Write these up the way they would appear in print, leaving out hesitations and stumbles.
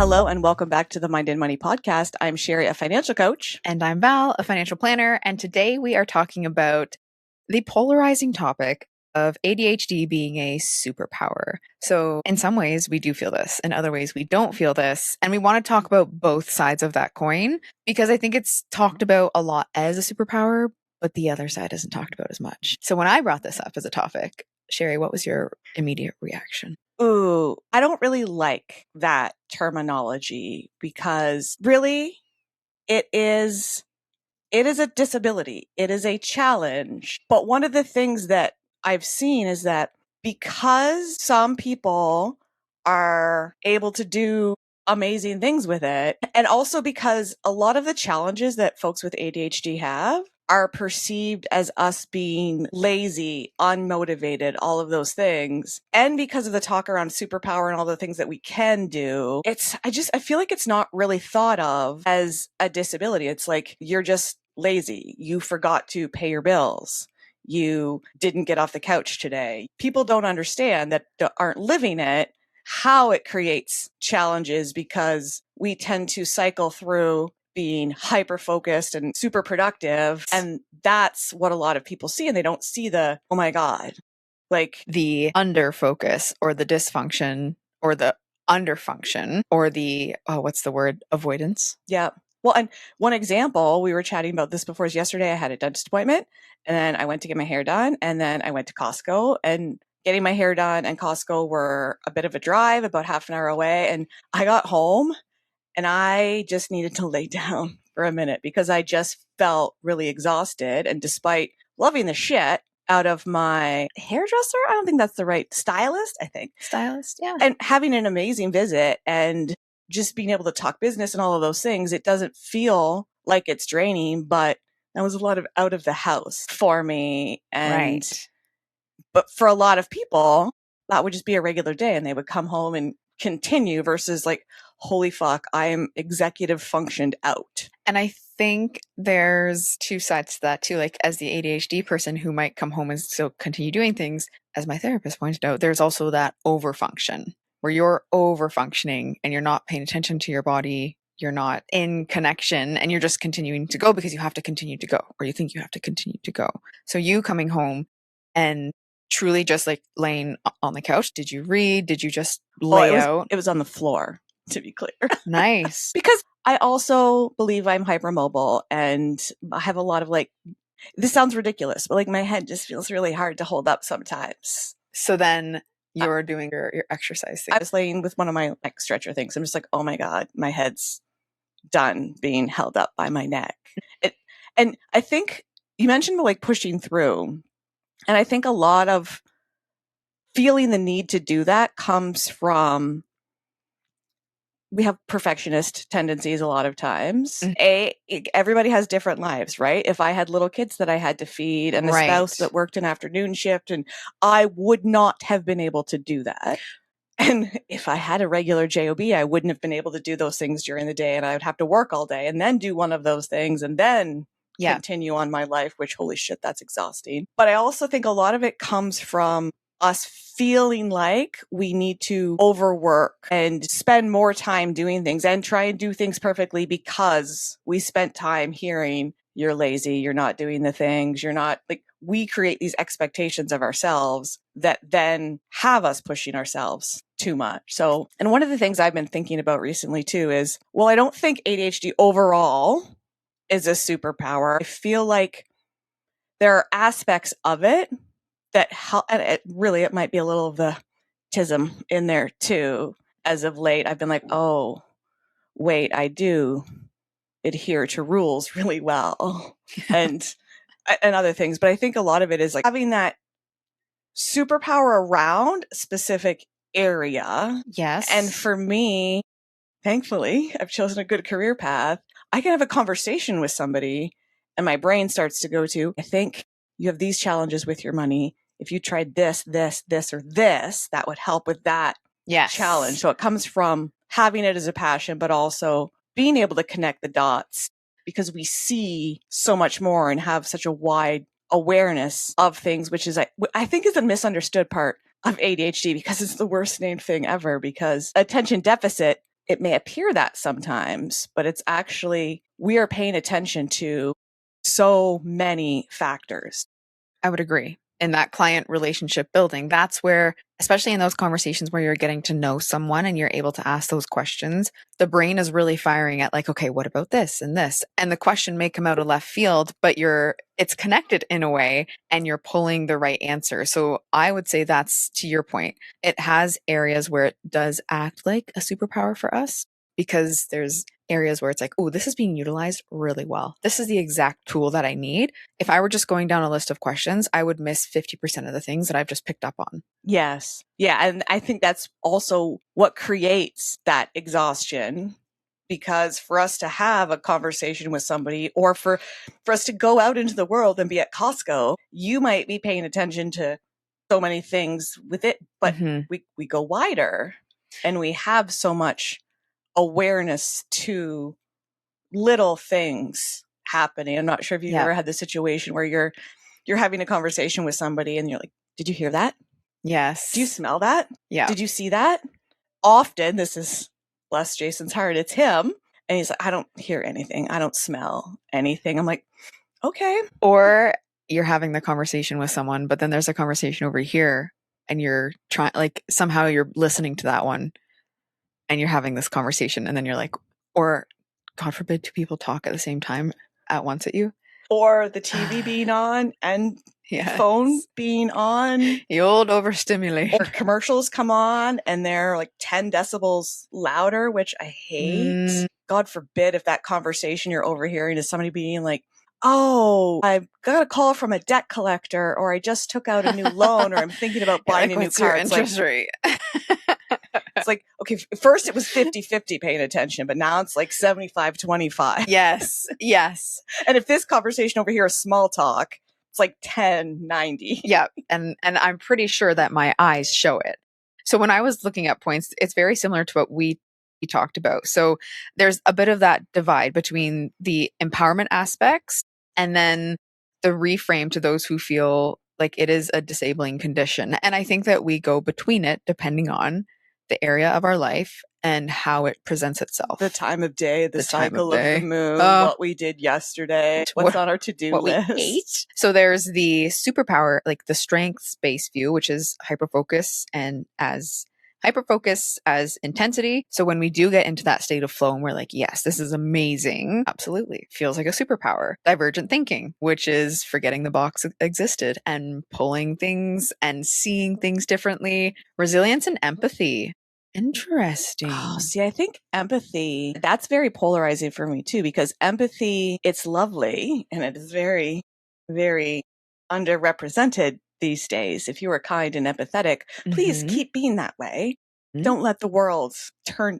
Hello and welcome back to the Mind and Money podcast. I'm Sherry, a financial coach. And I'm Val, a financial planner. And today we are talking about the polarizing topic of ADHD being a superpower. So in some ways we do feel this, in other ways we don't feel this. And we want to talk about both sides of that coin because I think it's talked about a lot as a superpower, but the other side isn't talked about as much. So when I brought this up as a topic, Sherry, what was your immediate reaction? Ooh, I don't really like that terminology because really it is a disability. It is a challenge. But one of the things that I've seen is that because some people are able to do amazing things with it, and also because a lot of the challenges that folks with ADHD have are perceived as us being lazy, unmotivated, all of those things. And because of the talk around superpower and all the things that we can do, I feel like it's not really thought of as a disability. It's like, you're just lazy. You forgot to pay your bills. You didn't get off the couch today. People don't understand that aren't living it, how it creates challenges because we tend to cycle through being hyper focused and super productive. And that's what a lot of people see. And they don't see oh my God, like the under focus or the dysfunction or the underfunction or the, what's the word? Avoidance. Yeah. Well, and one example, we were chatting about this before, is yesterday I had a dentist appointment and then I went to get my hair done and then I went to Costco, and getting my hair done and Costco were a bit of a drive, about half an hour away. And I got home and I just needed to lay down for a minute because I just felt really exhausted. And despite loving the shit out of my hairdresser, I don't think that's the right stylist, Stylist, yeah. And having an amazing visit and just being able to talk business and all of those things, it doesn't feel like it's draining, but that was a lot of out of the house for me. And, right. But for a lot of people, that would just be a regular day and they would come home and continue versus like, holy fuck, I am executive functioned out. And I think there's two sides to that too. Like as the ADHD person who might come home and still continue doing things, as my therapist pointed out, there's also that overfunction where you're overfunctioning and you're not paying attention to your body. You're not in connection and you're just continuing to go because you have to continue to go, or you think you have to continue to go. So you coming home and truly just like laying on the couch. Did you read? Did you just lay out? It was on the floor, to be clear. Nice. Because I also believe I'm hypermobile and I have a lot of this sounds ridiculous, but my head just feels really hard to hold up sometimes. So then you're doing your exercise thing. I was laying with one of my stretcher things. I'm just like, oh my God, my head's done being held up by my neck. And I think you mentioned pushing through. And I think a lot of feeling the need to do that comes from, we have perfectionist tendencies a lot of times. Mm-hmm. Everybody has different lives, right? If I had little kids that I had to feed and a spouse that worked an afternoon shift, and I would not have been able to do that. And if I had a regular job, I wouldn't have been able to do those things during the day, and I would have to work all day and then do one of those things and then continue on my life, which, holy shit, that's exhausting. But I also think a lot of it comes from us feeling like we need to overwork and spend more time doing things and try and do things perfectly because we spent time hearing, you're lazy, you're not doing the things, you're not we create these expectations of ourselves that then have us pushing ourselves too much. So, and one of the things I've been thinking about recently too is, well, I don't think ADHD overall is a superpower. I feel like there are aspects of it that help, and it might be a little of the tism in there too. As of late, I've been like, oh, wait, I do adhere to rules really well and other things. But I think a lot of it is having that superpower around a specific area. Yes. And for me, thankfully, I've chosen a good career path. I can have a conversation with somebody and my brain starts to go to, I think you have these challenges with your money. If you tried this, this, this, or this, that would help with that challenge. So it comes from having it as a passion, but also being able to connect the dots because we see so much more and have such a wide awareness of things, which is, I think, is a misunderstood part of ADHD because it's the worst named thing ever, because attention deficit it may appear that sometimes, but it's actually, we are paying attention to so many factors. I would agree. In that client relationship building, that's where, especially in those conversations where you're getting to know someone and you're able to ask those questions, the brain is really firing at like, okay, what about this and this? And the question may come out of left field, but it's connected in a way and you're pulling the right answer. So I would say that's, to your point, it has areas where it does act like a superpower for us, because there's areas where it's like, oh, this is being utilized really well. This is the exact tool that I need. If I were just going down a list of questions, I would miss 50% of the things that I've just picked up on. Yes. Yeah. And I think that's also what creates that exhaustion, because for us to have a conversation with somebody, or for us to go out into the world and be at Costco, you might be paying attention to so many things with it, but we go wider and we have so much awareness to little things happening. I'm not sure if you've ever had the situation where you're having a conversation with somebody and you're like, did you hear that? Yes. Do you smell that? Yeah. Did you see that? Often, this is bless Jason's heart, it's him. And he's like, I don't hear anything. I don't smell anything. I'm like, okay. Or you're having the conversation with someone, but then there's a conversation over here and you're trying, like somehow you're listening to that one and you're having this conversation and then you're like, or God forbid, two people talk at the same time at once at you. Or the TV being on and phone being on. The old overstimulation. Or commercials come on and they're like 10 decibels louder, which I hate. God forbid if that conversation you're overhearing is somebody being like, oh, I got a call from a debt collector, or I just took out a new loan, or I'm thinking about buying a new car. It's interest rate? It's like, okay, first it was 50-50 paying attention, but now it's like 75-25. Yes. Yes. And if this conversation over here is small talk, it's like 10-90. Yeah. And I'm pretty sure that my eyes show it. So when I was looking at points, it's very similar to what we talked about. So there's a bit of that divide between the empowerment aspects and then the reframe to those who feel like it is a disabling condition. And I think that we go between it depending on the area of our life and how it presents itself. The time of day, the cycle of the moon, what we did yesterday, what's on our to-do list. What we ate. So there's the superpower, like the strengths-based view, which is hyperfocus as intensity. So when we do get into that state of flow and we're like, yes, this is amazing. Absolutely. Feels like a superpower. Divergent thinking, which is forgetting the box existed and pulling things and seeing things differently. Resilience and empathy. Interesting. Oh, see, I think empathy, that's very polarizing for me too, because empathy, it's lovely and it is very, very underrepresented these days. If you are kind and empathetic, please keep being that way. Don't let the world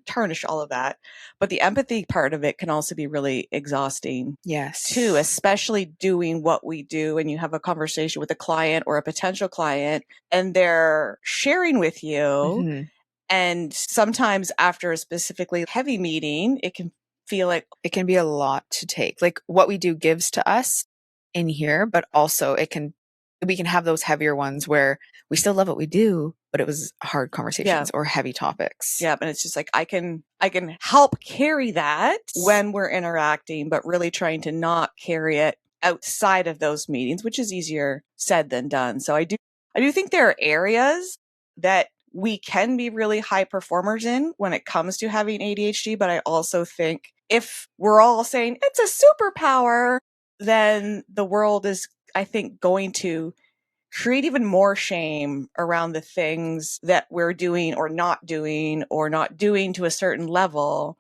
tarnish all of that. But the empathy part of it can also be really exhausting. Yes. Too, especially doing what we do and you have a conversation with a client or a potential client and they're sharing with you. And sometimes after a specifically heavy meeting, it can feel like it can be a lot to take. Like what we do gives to us in here, but also we can have those heavier ones where we still love what we do, but it was hard conversations or heavy topics. Yeah. And it's just like, I can help carry that when we're interacting, but really trying to not carry it outside of those meetings, which is easier said than done. So I do think there are areas that we can be really high performers in when it comes to having ADHD. But I also think if we're all saying it's a superpower, then the world is, I think, going to create even more shame around the things that we're doing or not doing to a certain level,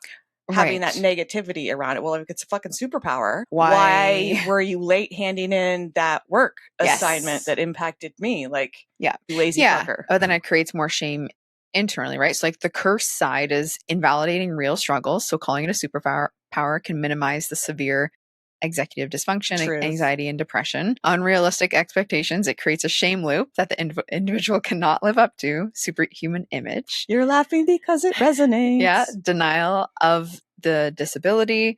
having that negativity around it. Well, if it's a fucking superpower, why were you late handing in that work assignment that impacted me? Like, you lazy fucker. But then it creates more shame internally, right? So like the curse side is invalidating real struggles. So calling it a superpower can minimize the severe executive dysfunction, anxiety, and depression. Unrealistic expectations. It creates a shame loop that the individual cannot live up to. Superhuman image. You're laughing because it resonates. Denial of the disability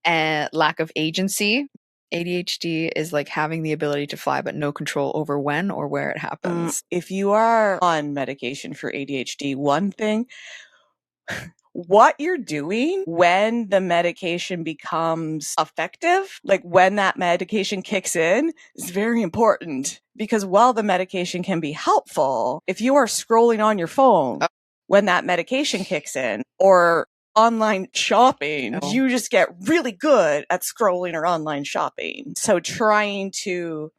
and lack of agency. ADHD is like having the ability to fly, but no control over when or where it happens. If you are on medication for ADHD, one thing what you're doing when the medication becomes effective, like when that medication kicks in, is very important. Because while the medication can be helpful, if you are scrolling on your phone when that medication kicks in, or online shopping, you just get really good at scrolling or online shopping. So trying to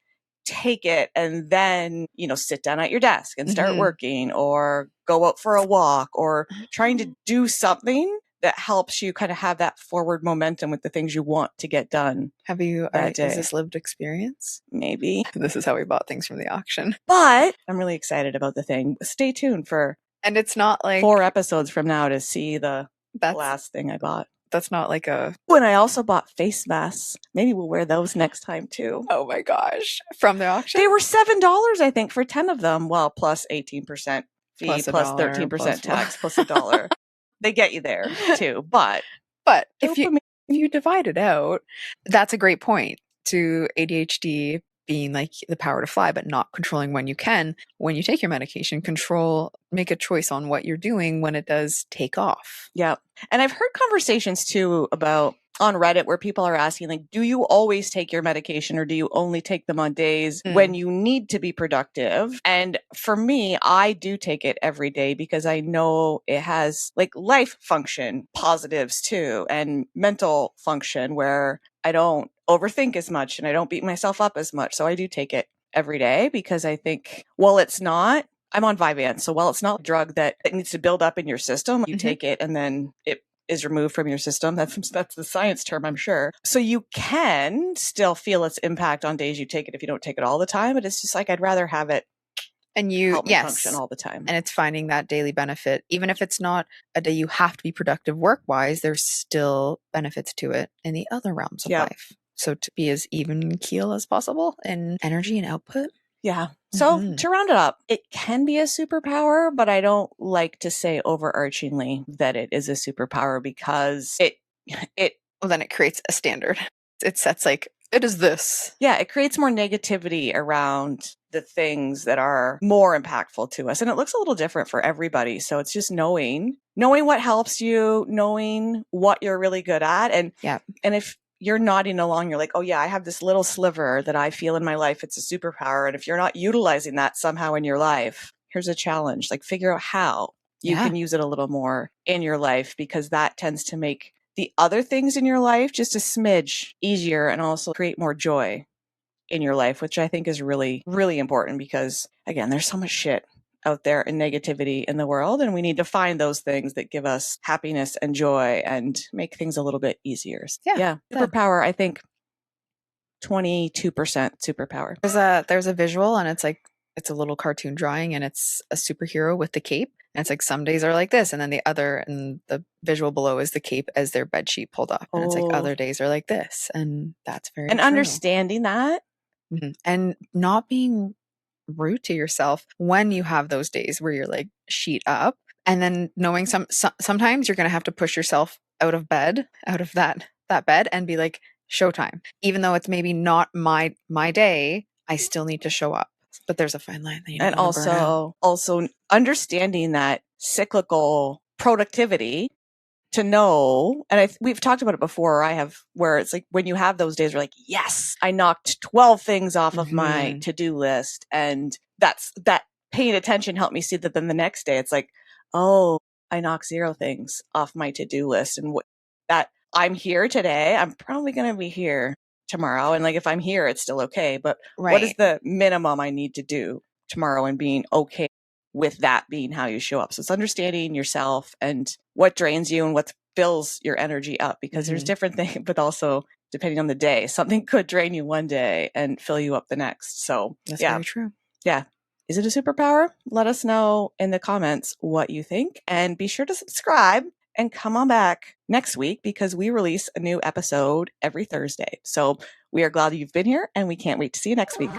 take it and then, sit down at your desk and start working, or go out for a walk, or trying to do something that helps you kind of have that forward momentum with the things you want to get done. Have you, that day. Is this lived experience? Maybe. This is how we bought things from the auction. But I'm really excited about the thing. Stay tuned for, and it's not like 4 episodes from now to see the last thing I bought. That's not like a... When I also bought face masks. Maybe we'll wear those next time too. Oh my gosh. From the auction? They were $7, I think, for 10 of them. Well, plus 18% fee, plus 13% tax, plus $1. They get you there too. But if you divide it out, that's a great point to ADHD being like the power to fly, but not controlling when you can. When you take your medication, make a choice on what you're doing when it does take off. Yeah. And I've heard conversations too about on Reddit where people are asking, like, do you always take your medication, or do you only take them on days when you need to be productive? And for me, I do take it every day because I know it has like life function positives too, and mental function where I don't overthink as much and I don't beat myself up as much. So I do take it every day because I think, I'm on Vyvanse. So while it's not a drug that it needs to build up in your system, you take it and then it is removed from your system. That's the science term, I'm sure. So you can still feel its impact on days you take it if you don't take it all the time. But it's just like, I'd rather have it help me function all the time. And it's finding that daily benefit. Even if it's not a day you have to be productive work-wise, there's still benefits to it in the other realms of life. So to be as even keel as possible in energy and output. Yeah. So to round it up, it can be a superpower, but I don't like to say overarchingly that it is a superpower because well, then it creates a standard. It sets like, it is this. Yeah. It creates more negativity around the things that are more impactful to us. And it looks a little different for everybody. So it's just knowing what helps you, knowing what you're really good at. And if you're nodding along, you're like, oh yeah, I have this little sliver that I feel in my life. It's a superpower. And if you're not utilizing that somehow in your life, here's a challenge. Like, figure out how you can use it a little more in your life, because that tends to make the other things in your life just a smidge easier and also create more joy in your life, which I think is really, really important because, again, there's so much shit out there and negativity in the world, and we need to find those things that give us happiness and joy and make things a little bit easier. Yeah. Superpower, I think 22% superpower. There's a visual, and it's a little cartoon drawing, and it's a superhero with the cape. And it's like, some days are like this, and then the visual below is the cape as their bed sheet pulled up. And it's like, other days are like this. And that's very true. Understanding that. And not being rude to yourself when you have those days where you're like sheet up, and then knowing sometimes you're going to have to push yourself out of that bed and be like, showtime. Even though it's maybe not my day, I still need to show up. But there's a fine line. And also understanding that cyclical productivity, to know, and we've talked about it before, where it's like, when you have those days, you're like, yes, I knocked 12 things off of my to-do list. And that paying attention helped me see that then the next day it's like, oh, I knocked 0 things off my to-do list. And that I'm here today, I'm probably going to be here tomorrow. And like, if I'm here, it's still okay. But what is the minimum I need to do tomorrow, and being okay with that being how you show up. So it's understanding yourself and what drains you and what fills your energy up, because there's different things, but also depending on the day, something could drain you one day and fill you up the next. So that's very true. Yeah. Is it a superpower? Let us know in the comments what you think, and be sure to subscribe and come on back next week, because we release a new episode every Thursday. So we are glad you've been here, and we can't wait to see you next week.